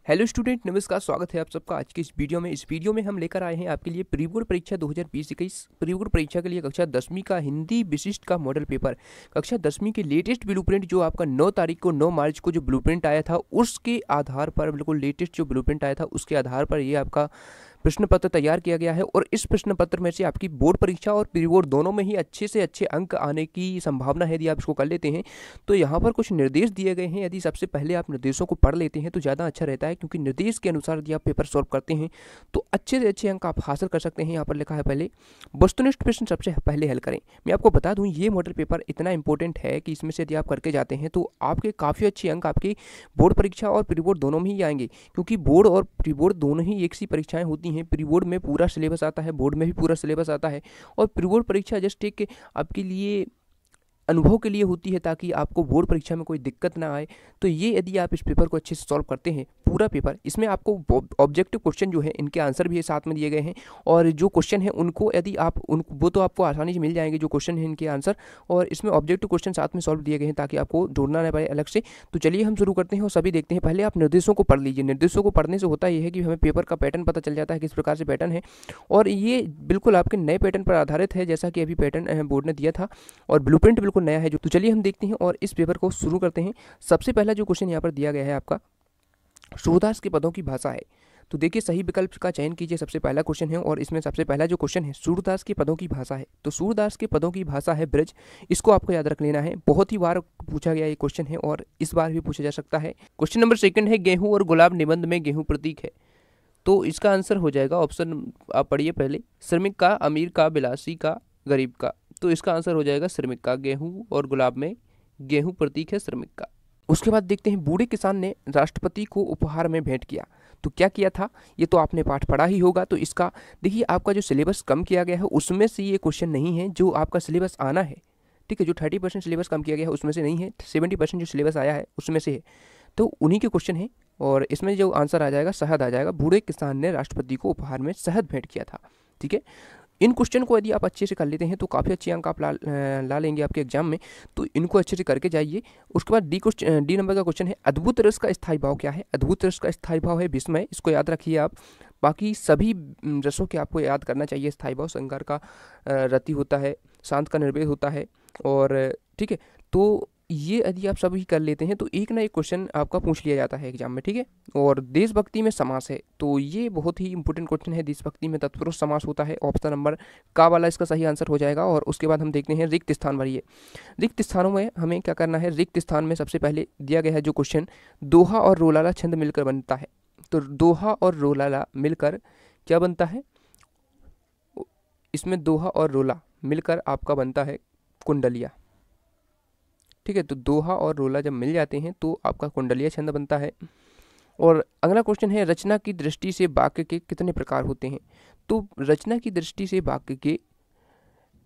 Hello student, नमस्कार। स्वागत है आप सबका आज की इस वीडियो में। इस वीडियो में हम लेकर आए हैं आपके लिए प्री बोर्ड परीक्षा 2020-21 प्री बोर्ड परीक्षा के लिए कक्षा 10वीं का हिंदी विशिष्ट का मॉडल पेपर कक्षा 10वीं के लेटेस्ट ब्लूप्रिंट जो आपका 9 तारीख को 9 मार्च को जो ब्लूप्रिंट आया था उसके आधार पर, बिल्कुल लेटेस्ट जो ब्लूप्रिंट आया था उसके आधार पर ये आपका प्रश्न पत्र तैयार किया गया है। और इस प्रश्न पत्र में से आपकी बोर्ड परीक्षा और प्री बोर्ड दोनों में ही अच्छे से अच्छे अंक आने की संभावना है यदि आप इसको कर लेते हैं। तो यहाँ पर कुछ निर्देश दिए गए हैं, यदि सबसे पहले आप निर्देशों को पढ़ लेते हैं तो ज़्यादा अच्छा रहता है, क्योंकि निर्देश के अनुसार यदि आप पेपर सॉल्व करते हैं तो अच्छे से अच्छे अंक आप हासिल कर सकते हैं। यहाँ पर लिखा है पहले वस्तुनिष्ठ प्रश्न सबसे पहले हल करें। मैं आपको बता दूं ये मॉडल पेपर इतना इंपॉर्टेंट है कि इसमें से यदि आप करके जाते हैं तो आपके काफ़ी अच्छे अंक आपके बोर्ड परीक्षा और प्री बोर्ड दोनों में ही आएंगे, क्योंकि बोर्ड और प्री बोर्ड दोनों ही एक सी परीक्षाएं होती हैं। प्री बोर्ड में पूरा सिलेबस आता है, बोर्ड में भी पूरा सिलेबस आता है, और प्री बोर्ड परीक्षा जस्ट एक आपके लिए अनुभव के लिए होती है ताकि आपको बोर्ड परीक्षा में कोई दिक्कत ना आए। तो ये यदि आप इस पेपर को अच्छे से सॉल्व करते हैं पूरा पेपर, इसमें आपको ऑब्जेक्टिव क्वेश्चन जो है इनके आंसर भी साथ में दिए गए हैं, और जो क्वेश्चन है उनको यदि आप वो तो आपको आसानी से मिल जाएंगे जो क्वेश्चन है इनके आंसर, और इसमें ऑब्जेक्टिव क्वेश्चन साथ में सॉल्व दिए गए हैं ताकि आपको ढूंढना ना पड़े अलग से। तो चलिए हम शुरू करते हैं और सभी देखते हैं। पहले आप निर्देशों को पढ़ लीजिए। निर्देशों को पढ़ने से होता यह है कि हमें पेपर का पैटर्न पता चल जाता है, किस प्रकार से पैटर्न है, और ये बिल्कुल आपके नए पैटर्न पर आधारित है जैसा कि अभी पैटर्न बोर्ड ने दिया था, और ब्लूप्रिंट बिल्कुल नया है। तो चलिए हम देखते हैं और इस पेपर को शुरू करते हैं। सबसे पहला जो क्वेश्चन यहाँ पर दिया गया है आपका सूरदास के पदों की भाषा है। तो देखिए सही विकल्प का चयन कीजिए, सबसे पहला क्वेश्चन है, और इसमें सबसे पहला जो क्वेश्चन है सूरदास के पदों की भाषा है। तो सूरदास के पदों की भाषा है ब्रज। इसको आपको याद रख लेना है, बहुत ही बार पूछा गया ये क्वेश्चन है और इस बार भी पूछा जा सकता है। क्वेश्चन नंबर सेकंड है गेहूं और गुलाब निबंध में गेहूं प्रतीक है। तो इसका आंसर हो जाएगा ऑप्शन, आप पढ़िए पहले, श्रमिक का, अमीर का, बिलासी का, गरीब का। तो इसका आंसर हो जाएगा श्रमिक का। गेहूं और गुलाब में गेहूं प्रतीक है श्रमिक का। उसके बाद देखते हैं बूढ़े किसान ने राष्ट्रपति को उपहार में भेंट किया। तो क्या किया था, ये तो आपने पाठ पढ़ा ही होगा। तो इसका देखिए आपका जो सिलेबस कम किया गया है उसमें से ये क्वेश्चन नहीं है जो आपका सिलेबस आना है, ठीक है। जो 30% सिलेबस कम किया गया है उसमें से नहीं है, 70% जो सिलेबस आया है उसमें से है। तो उन्हीं के क्वेश्चन है, और इसमें जो आंसर आ जाएगा शहद आ जाएगा। बूढ़े किसान ने राष्ट्रपति को उपहार में शहद भेंट किया था, ठीक है। इन क्वेश्चन को यदि आप अच्छे से कर लेते हैं तो काफ़ी अच्छे अंक आप ला लेंगे आपके एग्जाम में। तो इनको अच्छे से करके जाइए। उसके बाद डी नंबर का क्वेश्चन है अद्भुत रस का स्थायी भाव क्या है। अद्भुत रस का स्थायी भाव है विस्मय। इसको याद रखिए आप। बाकी सभी रसों के आपको याद करना चाहिए स्थायी भाव। शंकर का रति होता है, शांत का निर्वेद होता है, और ठीक है। तो ये यदि आप सभी कर लेते हैं तो एक ना एक क्वेश्चन आपका पूछ लिया जाता है एग्जाम में, ठीक है। और देशभक्ति में समास है, तो ये बहुत ही इंपॉर्टेंट क्वेश्चन है। देशभक्ति में तत्पुरुष समास होता है। ऑप्शन नंबर का वाला इसका सही आंसर हो जाएगा। और उसके बाद हम देखते हैं रिक्त स्थान भरिए। रिक्त स्थानों में हमें क्या करना है, रिक्त स्थान में सबसे पहले दिया गया है जो क्वेश्चन, दोहा और रोलाला छंद मिलकर बनता है। तो दोहा और रोलाला मिलकर क्या बनता है, इसमें दोहा और रोला मिलकर आपका बनता है कुंडलिया, ठीक है। तो दोहा और रोला जब मिल जाते हैं तो आपका कुंडलिया छंद बनता है। और अगला क्वेश्चन है रचना की दृष्टि से वाक्य के कितने प्रकार होते हैं। तो रचना की दृष्टि से वाक्य के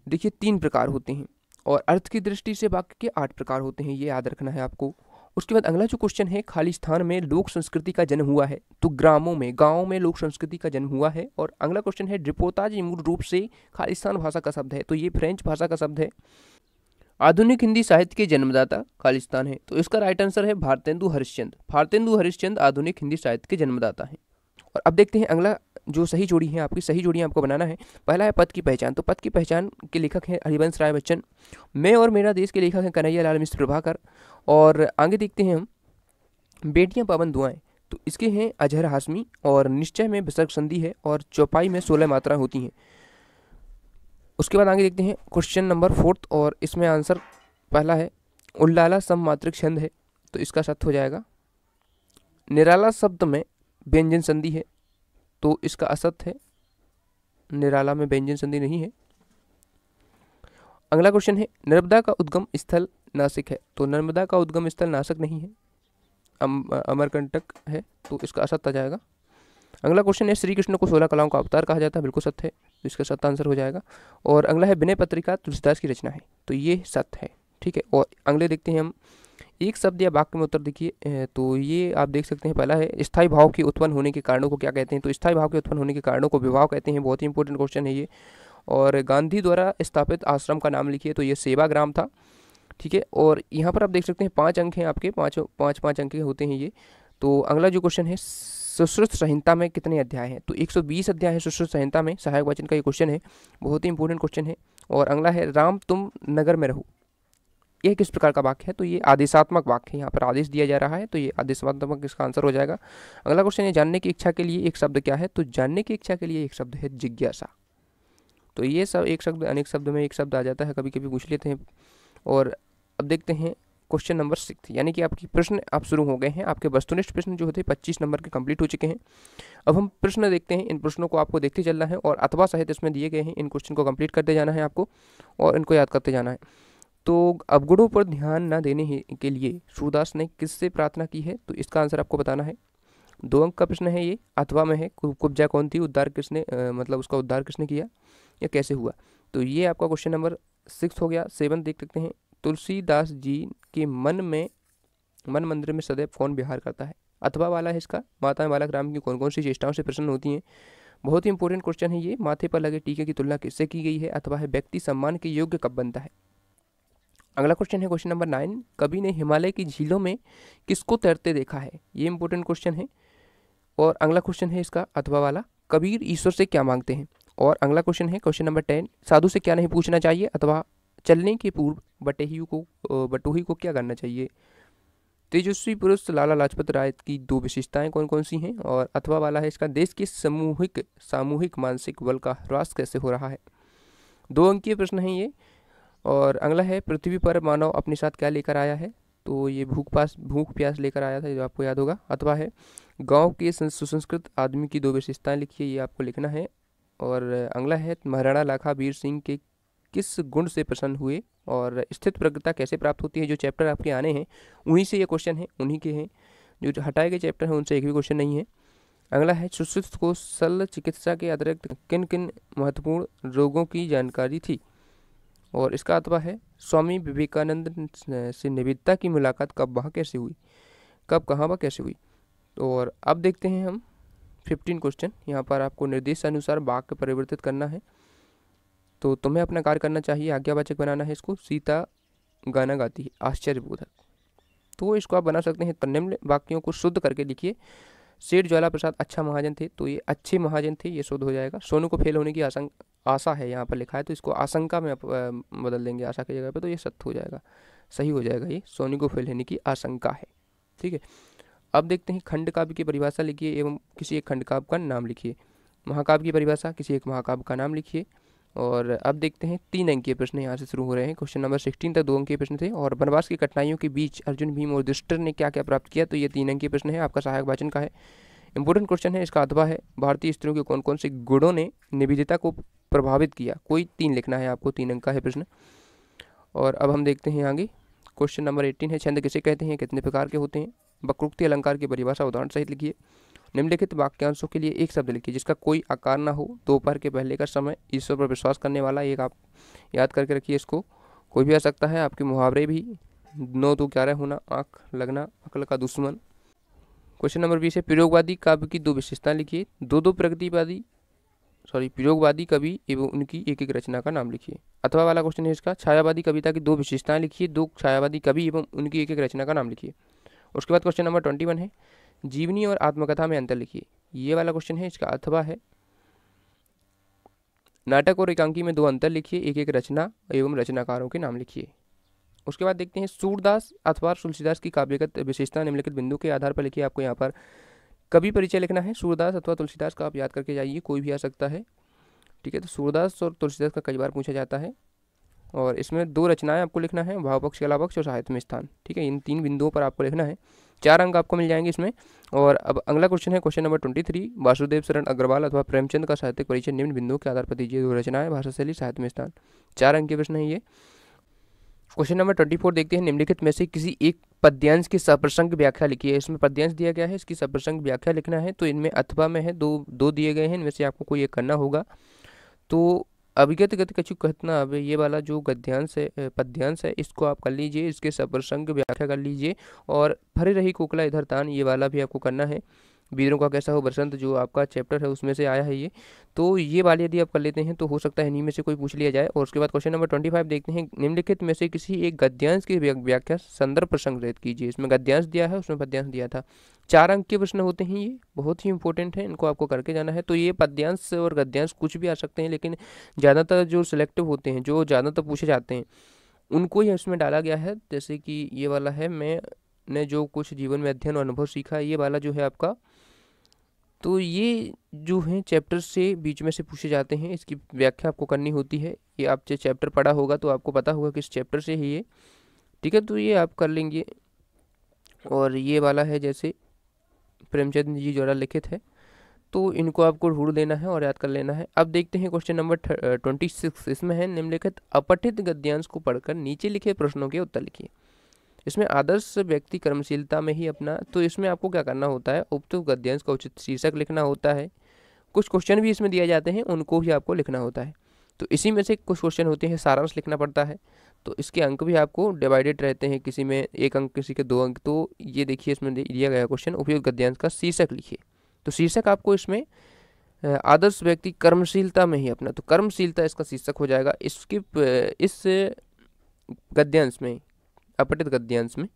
देखिए 3 प्रकार होते हैं, और अर्थ की दृष्टि से वाक्य के 8 प्रकार होते हैं, ये याद रखना है आपको। उसके बाद अगला जो क्वेश्चन है खाली स्थान में लोक संस्कृति का जन्म हुआ है। तो गाँव में लोक संस्कृति का जन्म हुआ है। और अगला क्वेश्चन है रिपोर्टाज मूल रूप से खालिस्तान भाषा का शब्द है। तो ये फ्रेंच भाषा का शब्द है। आधुनिक हिंदी साहित्य के जन्मदाता खालिस्तान है। तो इसका राइट आंसर है भारतेंदु हरिश्चंद्र। भारतेंदु हरिश्चंद्र आधुनिक हिंदी साहित्य के जन्मदाता हैं। और अब देखते हैं अगला जो सही जोड़ी है आपकी, सही जोड़ी आपको बनाना है। पहला है पद की पहचान। तो पद की पहचान के लेखक हैं हरिवंश राय बच्चन। मैं और मेरा देश के लेखक हैं कन्हैया लाल मिश्र प्रभाकर। और आगे देखते हैं हम बेटियां पावन दुआएं। तो इसके हैं अजहर हाशमी। और निश्चय में विसर्ग संधि है, और चौपाई में 16 मात्राएं होती हैं। उसके बाद आगे देखते हैं क्वेश्चन नंबर 4, और इसमें आंसर पहला है उल्लाला सममात्रिक छंद है। तो इसका सत्य हो जाएगा। निराला शब्द में व्यंजन संधि है, तो इसका असत्य है। निराला में व्यंजन संधि नहीं है। अगला क्वेश्चन है नर्मदा का उद्गम स्थल नासिक है। तो नर्मदा का उद्गम स्थल नासिक नहीं है, अमरकंटक है। तो इसका असत्य आ जाएगा। अगला क्वेश्चन है श्री कृष्ण को 16 कलाओं का अवतार कहा जाता है। बिल्कुल सत्य है, तो इसका सत्य आंसर हो जाएगा। और अगला है विनय पत्रिका तुलसीदास की रचना है। तो ये सत्य है, ठीक है। और अगले देखते हैं हम एक शब्द या वाक्य में उत्तर देखिए। तो ये आप देख सकते हैं, पहला है स्थायी भाव के उत्पन्न होने के कारणों को क्या कहते हैं। तो स्थायी भाव के उत्पन्न होने के कारणों को विभाव कहते हैं। बहुत ही इंपॉर्टेंट क्वेश्चन है ये। और गांधी द्वारा स्थापित आश्रम का नाम लिखिए। तो ये सेवाग्राम था, ठीक है। और यहाँ पर आप देख सकते हैं 5 अंक हैं आपके, पाँच अंक के होते हैं ये। तो अगला जो क्वेश्चन है, सुश्रुत संहिता में कितने अध्याय हैं? तो 120 अध्याय है सुश्रुत संहिता में। सहायक वचन का ये क्वेश्चन है, बहुत ही इंपॉर्टेंट क्वेश्चन है। और अगला है, राम तुम नगर में रहो, यह किस प्रकार का वाक्य है? तो ये आदेशात्मक वाक्य है, यहाँ पर आदेश दिया जा रहा है, तो ये आदेशात्मक इसका आंसर हो जाएगा। अगला क्वेश्चन है, जानने की इच्छा के लिए एक शब्द क्या है? तो जानने की इच्छा के लिए एक शब्द है जिज्ञासा। तो ये सब एक शब्द अनेक शब्द में एक शब्द आ जाता है, कभी कभी पूछ लेते हैं। और अब देखते हैं क्वेश्चन नंबर 6, यानी कि आपकी प्रश्न आप शुरू हो गए हैं। आपके वस्तुनिष्ठ प्रश्न जो होते हैं 25 नंबर के कंप्लीट हो चुके हैं। अब हम प्रश्न देखते हैं, इन प्रश्नों को आपको देखते चलना है और अथवा सहित इसमें दिए गए हैं, इन क्वेश्चन को कंप्लीट करते जाना है आपको और इनको याद करते जाना है। तो अवगुणों पर ध्यान न देने के लिए सूरदास ने किससे प्रार्थना की है? तो इसका आंसर आपको बताना है। 2 अंक का प्रश्न है ये, अथवा में है। कुब्जा कौन थी, उद्धार किसने मतलब उसका उद्धार किसने किया या कैसे हुआ? तो ये आपका क्वेश्चन नंबर 6 हो गया। 7 देख सकते हैं, तुलसीदास जी के मन मंदिर में सदैव कौन विहार करता है? अथवा वाला है इसका, माता बालक राम की कौन कौन सी चेष्टाओं से प्रसन्न होती हैं? बहुत ही इंपॉर्टेंट क्वेश्चन है ये। माथे पर लगे टीके की तुलना किससे की गई है? अथवा है, व्यक्ति सम्मान के योग्य कब बनता है? अगला क्वेश्चन है क्वेश्चन नंबर 9, कवि ने हिमालय की झीलों में किसको तैरते देखा है? ये इंपॉर्टेंट क्वेश्चन है। और अगला क्वेश्चन है इसका अथवा वाला, कबीर ईश्वर से क्या मांगते हैं? और अगला क्वेश्चन है क्वेश्चन नंबर 10, साधु से क्या नहीं पूछना चाहिए? अथवा चलने के पूर्व बटोही को क्या करना चाहिए? तेजस्वी पुरुष लाला लाजपत राय की 2 विशेषताएं कौन कौन सी हैं? और अथवा वाला है इसका, देश के सामूहिक मानसिक बल का ह्रास कैसे हो रहा है? 2 अंकीय प्रश्न है ये। और अगला है, पृथ्वी पर मानव अपने साथ क्या लेकर आया है? तो ये भूख प्यास लेकर आया था, जो आपको याद होगा। अथवा है, गांव के सुसंस्कृत आदमी की 2 विशेषताएं लिखिए, ये आपको लिखना है। और अगला है, महाराणा लाखा वीर सिंह के किस गुण से प्रसन्न हुए? और स्थित प्रज्ञता कैसे प्राप्त होती है? जो चैप्टर आपके आने हैं उन्हीं से ये क्वेश्चन है, उन्हीं के हैं। जो हटाए गए चैप्टर हैं उनसे एक भी क्वेश्चन नहीं है। अगला है, सुश्रुत को शल्य चिकित्सा के अतिरिक्त किन किन महत्वपूर्ण रोगों की जानकारी थी? और इसका अथवा है, स्वामी विवेकानंद से निवेदिता की मुलाकात कब वहाँ कैसे हुई? कब कहाँ वह कैसे हुई? और अब देखते हैं हम 15 क्वेश्चन। यहाँ पर आपको निर्देशानुसार वाक्य परिवर्तित करना है। तो तुम्हें अपना कार्य करना चाहिए, आज्ञावाचक बनाना है इसको। सीता गाना गाती है, आश्चर्यबोधक। तो इसको आप बना सकते हैं। तो निम्न वाक्यों को शुद्ध करके लिखिए। सेठ ज्वाला प्रसाद अच्छा महाजन थे, तो ये अच्छे महाजन थे, ये शुद्ध हो जाएगा। सोनू को फेल होने की आशा है, यहाँ पर लिखा है, तो इसको आशंका में बदल देंगे आशा की जगह पे, तो ये सत्य हो जाएगा, सही हो जाएगा। ये सोनू को फेल होने की आशंका है, ठीक है। अब देखते हैं, खंड काव्य की परिभाषा लिखिए एवं किसी एक खंड काव्य का नाम लिखिए। महाकाव्य की परिभाषा, किसी एक महाकाव्य का नाम लिखिए। और अब देखते हैं 3 अंकीय प्रश्न यहाँ से शुरू हो रहे हैं। क्वेश्चन नंबर 16 तक 2 अंकीय प्रश्न थे। और वनवास की कठिनाइयों के बीच अर्जुन, भीम और युधिष्ठिर ने क्या क्या प्राप्त किया? तो ये 3 अंकीय प्रश्न है, आपका सहायक वाचन का है, इंपॉर्टेंट क्वेश्चन है। इसका अथवा है, भारतीय स्त्रियों के कौन कौन से गुणों ने निवेदिता को प्रभावित किया? कोई 3 लिखना है आपको, 3 अंक का है प्रश्न। और अब हम देखते हैं आगे, क्वेश्चन नंबर 18 है, छंद किसे कहते हैं, कितने प्रकार के होते हैं? वक्रोक्ति अलंकार की परिभाषा उदाहरण सहित लिखिए। निम्नलिखित वाक्यांशों के लिए एक शब्द लिखिए जिसका कोई आकार ना हो। दोपहर के पहले का समय, ईश्वर पर विश्वास करने वाला, एक आप याद करके रखिए इसको, कोई भी आ सकता है। आपके मुहावरे भी, 9 2 11 होना, आँख लगना, अक्ल का दुश्मन। क्वेश्चन नंबर 20 है, प्रयोगवादी काव्य की 2 विशेषताएं लिखिए। प्रयोगवादी कवि एवं उनकी एक एक रचना का नाम लिखिए। अथवा वाला क्वेश्चन है इसका, छायावादी कविता की 2 विशेषताएं लिखिए। 2 छायावादी कवि एवं उनकी एक एक रचना का नाम लिखिए। उसके बाद क्वेश्चन नंबर 21 है, जीवनी और आत्मकथा में अंतर लिखिए। ये वाला क्वेश्चन है, इसका अथवा है, नाटक और एकांकी में 2 अंतर लिखिए। एक एक रचना एवं रचनाकारों के नाम लिखिए। उसके बाद देखते हैं, सूरदास अथवा तुलसीदास की काव्यगत विशेषता निम्नलिखित बिंदु के आधार पर लिखिए। आपको यहाँ पर कवि परिचय लिखना है। सूरदास अथवा तुलसीदास का आप याद करके जाइए, कोई भी आ सकता है, ठीक है। तो सूरदास और तुलसीदास का कई बार पूछा जाता है। और इसमें 2 रचनाएं आपको लिखना है, भावपक्ष, कलापक्ष और साहित्य में स्थान, ठीक है। इन 3 बिंदुओं पर आपको लिखना है। 4 अंक आपको मिल जाएंगे इसमें। और अब अगला क्वेश्चन है क्वेश्चन नंबर 23, वासुदेव शरण अग्रवाल अथवा प्रेमचंद का साहित्यिक परिचय निम्न बिंदुओं के आधार पर दीजिए। 2 रचनाएं, भाषा शैली, साहित्य में स्थान। 4 अंक के प्रश्न है ये। क्वेश्चन नंबर 24 देखते हैं, निम्नलिखित में से किसी एक पद्यांश की सप्रसंग व्याख्या लिखिए। इसमें पद्यांश दिया गया है, इसकी सप्रसंग व्याख्या लिखना है। तो इनमें अथवा में है, दो दिए गए हैं, इनमें से आपको कोई एक करना होगा। तो अभिगत गति कछु कहतना, अब ये वाला जो गद्यांश है, पद्यांश है, इसको आप कर लीजिए, इसके सप्रसंग व्याख्या कर लीजिए। और भरे रही कोकिला इधर तान, ये वाला भी आपको करना है। वीरों का कैसा हो बसंत जो आपका चैप्टर है उसमें से आया है ये। तो ये वाले यदि आप कर लेते हैं तो हो सकता है इन्हीं में से कोई पूछ लिया जाए। और उसके बाद क्वेश्चन नंबर 25 देखते हैं, निम्नलिखित में से किसी एक गद्यांश की व्याख्या संदर्भ पर संग्रहित कीजिए। इसमें गद्यांश दिया है, उसमें पद्यांश दिया था। 4 अंक के प्रश्न होते हैं, ये बहुत ही इंपॉर्टेंट है, इनको आपको करके जाना है। तो ये पद्यांश और गद्यांश कुछ भी आ सकते हैं, लेकिन ज़्यादातर जो सिलेक्टिव होते हैं, जो ज़्यादातर पूछे जाते हैं, उनको ही इसमें डाला गया है। जैसे कि ये वाला है, मैंने जो कुछ जीवन में अध्ययन और अनुभव सीखा, ये वाला जो है आपका, तो ये जो है चैप्टर से बीच में से पूछे जाते हैं, इसकी व्याख्या आपको करनी होती है। ये आप जो चैप्टर पढ़ा होगा तो आपको पता होगा किस चैप्टर से है ये, ठीक है, तो ये आप कर लेंगे। और ये वाला है जैसे प्रेमचंद जी द्वारा लिखित है, तो इनको आपको ढूंढ लेना है और याद कर लेना है। अब देखते हैं क्वेश्चन नंबर 26। इसमें है, निम्नलिखित अपठित गद्यांश को पढ़कर नीचे लिखे प्रश्नों के उत्तर लिखिए। इसमें आदर्श व्यक्ति कर्मशीलता में ही अपना, तो इसमें आपको क्या करना होता है, उपयुक्त गद्यांश का उचित शीर्षक लिखना होता है। कुछ क्वेश्चन भी इसमें दिए जाते हैं, उनको भी आपको लिखना होता है। तो इसी में से कुछ क्वेश्चन होते हैं सारांश लिखना पड़ता है, तो इसके अंक भी आपको डिवाइडेड रहते हैं, किसी में 1 अंक, किसी के 2 अंक। तो ये देखिए इसमें दिया गया क्वेश्चन, उपयुक्त गद्यांश का शीर्षक लिखिए। तो शीर्षक आपको इसमें आदर्श व्यक्ति कर्मशीलता में ही अपना, तो कर्मशीलता इसका शीर्षक हो जाएगा। इस गद्यांश में, अपठित गद्यांश में,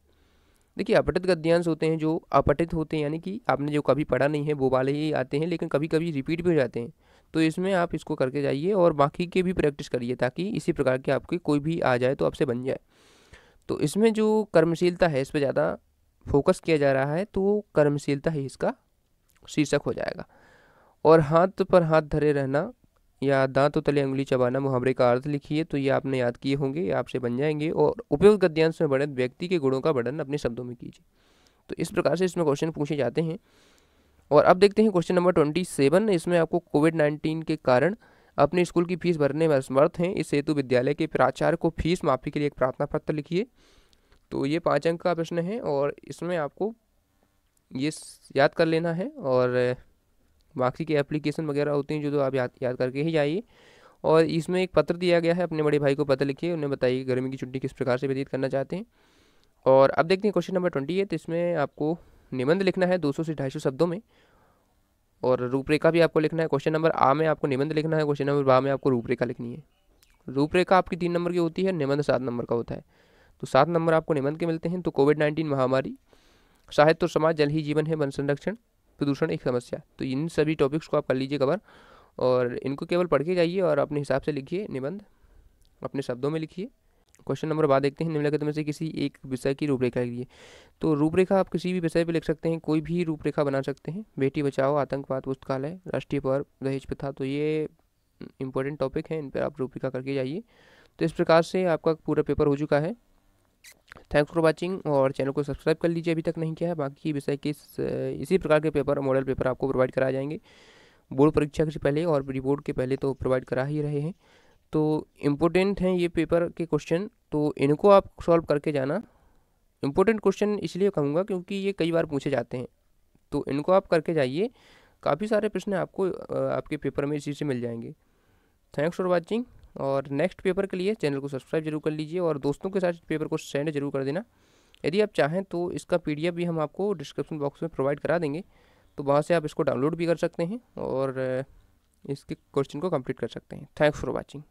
देखिए अपठित गद्यांश होते हैं जो अपठित होते हैं, यानी कि आपने जो कभी पढ़ा नहीं है वो वाले ही आते हैं, लेकिन कभी कभी रिपीट भी हो जाते हैं। तो इसमें आप इसको करके जाइए और बाकी के भी प्रैक्टिस करिए, ताकि इसी प्रकार के आपके कोई भी आ जाए तो आपसे बन जाए। तो इसमें जो कर्मशीलता है, इस पर ज़्यादा फोकस किया जा रहा है, तो कर्मशीलता ही इसका शीर्षक हो जाएगा। और हाथ पर हाथ धरे रहना या दांतों तले उंगली चबाना मुहावरे का अर्थ लिखिए। तो ये आपने याद किए होंगे, ये आपसे बन जाएंगे। और उपयुक्त गद्यांश में वर्णित व्यक्ति के गुणों का वर्णन अपने शब्दों में कीजिए। तो इस प्रकार से इसमें क्वेश्चन पूछे जाते हैं। और अब देखते हैं क्वेश्चन नंबर 27। इसमें आपको कोविड-19 के कारण अपने स्कूल की फीस भरने में असमर्थ हैं, इस हेतु विद्यालय के प्राचार्य को फीस माफी के लिए एक प्रार्थना पत्र लिखिए। तो ये 5 अंक का प्रश्न है और इसमें आपको ये याद कर लेना है। और बाकी के एप्लीकेशन वगैरह होते हैं जो, तो आप याद करके ही जाइए। और इसमें एक पत्र दिया गया है, अपने बड़े भाई को पत्र लिखिए, उन्हें बताइए गर्मी की छुट्टी किस प्रकार से व्यतीत करना चाहते हैं। और अब देखते हैं क्वेश्चन नंबर 28। इसमें आपको निबंध लिखना है 200 से 250 शब्दों में, और रूपरेखा भी आपको लिखना है। क्वेश्चन नंबर आ में आपको निबंध लिखना है, क्वेश्चन नंबर बा में आपको रूपरेखा लिखनी है। रूपरेखा आपकी 3 नंबर की होती है, निबंध 7 नंबर का होता है। तो 7 नंबर आपको निबंध के मिलते हैं। तो कोविड-19 महामारी, साहित्य और समाज, जल ही जीवन है, वन संरक्षण, प्रदूषण एक समस्या। तो इन सभी टॉपिक्स को आप कर लीजिए कवर, और इनको केवल पढ़ के जाइए और अपने हिसाब से लिखिए, निबंध अपने शब्दों में लिखिए। क्वेश्चन नंबर बाद देखते हैं, निम्नलिखित में से किसी एक विषय की रूपरेखा लिखिए। तो रूपरेखा आप किसी भी विषय पर लिख सकते हैं, कोई भी रूपरेखा बना सकते हैं। बेटी बचाओ, आतंकवाद, पुस्तकालय, राष्ट्रीय पर्व, दहेज प्रथा, तो ये इंपॉर्टेंट टॉपिक हैं, इन पर आप रूपरेखा करके जाइए। तो इस प्रकार से आपका पूरा पेपर हो चुका है। थैंक्स फॉर वाचिंग, और चैनल को सब्सक्राइब कर लीजिए अभी तक नहीं किया है। बाकी विषय के इसी प्रकार के पेपर, मॉडल पेपर आपको प्रोवाइड कराए जाएंगे बोर्ड परीक्षा से पहले, और प्री बोर्ड के पहले तो प्रोवाइड करा ही रहे हैं। तो इम्पोर्टेंट हैं ये पेपर के क्वेश्चन, तो इनको आप सॉल्व करके जाना। इम्पोर्टेंट क्वेश्चन इसलिए कहूँगा क्योंकि ये कई बार पूछे जाते हैं, तो इनको आप करके जाइए। काफ़ी सारे प्रश्न आपको आपके पेपर में इसी से मिल जाएंगे। थैंक्स फॉर वॉचिंग, और नेक्स्ट पेपर के लिए चैनल को सब्सक्राइब जरूर कर लीजिए, और दोस्तों के साथ पेपर को सेंड जरूर कर देना। यदि आप चाहें तो इसका PDF भी हम आपको डिस्क्रिप्शन बॉक्स में प्रोवाइड करा देंगे, तो वहाँ से आप इसको डाउनलोड भी कर सकते हैं और इसके क्वेश्चन को कंप्लीट कर सकते हैं। Thanks for watching.